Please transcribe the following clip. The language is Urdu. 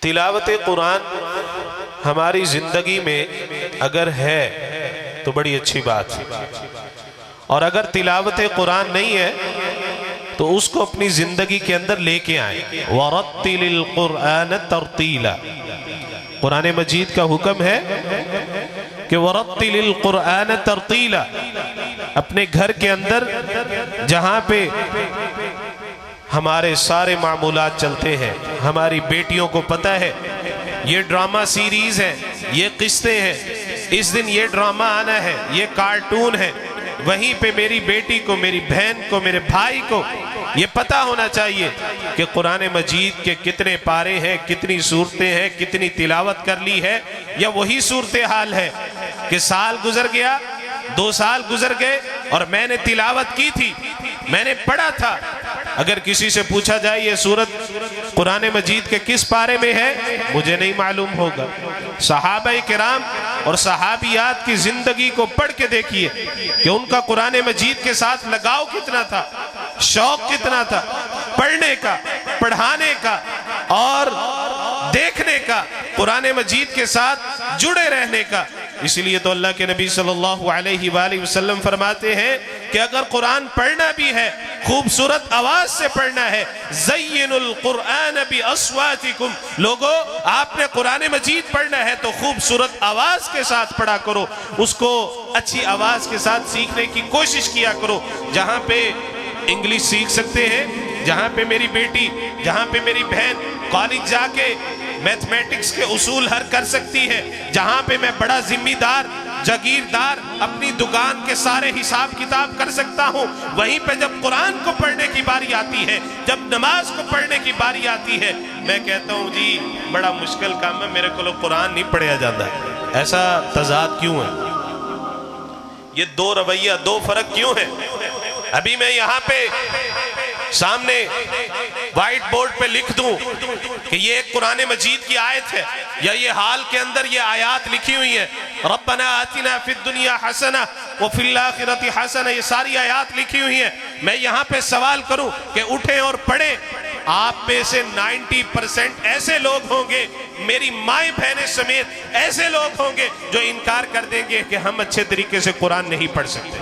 تلاوت قرآن ہماری زندگی میں اگر ہے تو بڑی اچھی بات ہے، اور اگر تلاوت قرآن نہیں ہے تو اس کو اپنی زندگی کے اندر لے کے آئیں۔ وَرَتِّلِ الْقُرْآنَ تَرْتِيلًا، قرآن مجید کا حکم ہے کہ وَرَتِّلِ الْقُرْآنَ تَرْتِيلًا، اپنے گھر کے اندر جہاں پہ ہمارے سارے معمولات چلتے ہیں، ہماری بیٹیوں کو پتہ ہے یہ ڈرامہ سیریز ہے، یہ قسطیں ہیں، اس دن یہ ڈرامہ آنا ہے، یہ کارٹون ہے، وہیں پہ میری بیٹی کو، میری بہن کو، میرے بھائی کو یہ پتہ ہونا چاہیے کہ قرآن مجید کے کتنے پارے ہیں، کتنی صورتیں ہیں، کتنی تلاوت کر لی ہے، یا وہی صورتحال ہے کہ سال گزر گیا، 2 سال گزر گئے اور میں نے تلاوت کی تھی، میں نے پڑھا تھا۔ اگر کسی سے پوچھا جائے یہ سورت قرآن مجید کے کس پارے میں ہے، مجھے نہیں معلوم ہوگا۔ صحابہ کرام اور صحابیات کی زندگی کو پڑھ کے دیکھیے کہ ان کا قرآن مجید کے ساتھ لگاؤ کتنا تھا، شوق کتنا تھا، پڑھنے کا، پڑھانے کا اور دیکھنے کا، قرآن مجید کے ساتھ جڑے رہنے کا۔ اس لیے تو اللہ کے نبی صلی اللہ علیہ وآلہ وسلم فرماتے ہیں کہ اگر قرآن پڑھنا بھی ہے خوبصورت آواز سے پڑھنا ہے، زینوا القرآن باصواتکم، لوگو آپ نے قرآن مجید پڑھنا ہے تو خوبصورت آواز کے ساتھ پڑھا کرو، اس کو اچھی آواز کے ساتھ سیکھنے کی کوشش کیا کرو۔ جہاں پہ انگلش سیکھ سکتے ہیں، جہاں پہ میری بیٹی، جہاں پہ میری بہن کالج جا کے میتھمیٹکس کے اصول حل کر سکتی ہے، جہاں پہ میں بڑا ذمہ دار جاگیردار اپنی دکان کے سارے حساب کتاب کر سکتا ہوں، وہیں پہ جب قرآن کو پڑھنے کی باری آتی ہے، جب نماز کو پڑھنے کی باری آتی ہے، میں کہتا ہوں جی بڑا مشکل کام ہے، میرے کو قرآن نہیں پڑھیا جاتا ہے۔ ایسا تضاد کیوں ہے؟ یہ 2 رویہ، 2 فرق کیوں ہے؟ ابھی میں یہاں پہ سامنے وائٹ بورڈ پہ لکھ دوں کہ یہ ایک قرآن مجید کی آیت ہے، یا یہ حال کے اندر یہ آیات لکھی ہوئی ہیں، ربنا آتنا فی الدنیا حسنہ وفی الآخرۃ حسنہ، یہ ساری آیات لکھی ہوئی ہیں۔ میں یہاں پہ سوال کروں کہ اٹھیں اور پڑھیں، آپ میں سے 90% ایسے لوگ ہوں گے، میری مائیں بہنیں سمیت ایسے لوگ ہوں گے جو انکار کر دیں گے کہ ہم اچھے طریقے سے قرآن نہیں پڑھ سکتے۔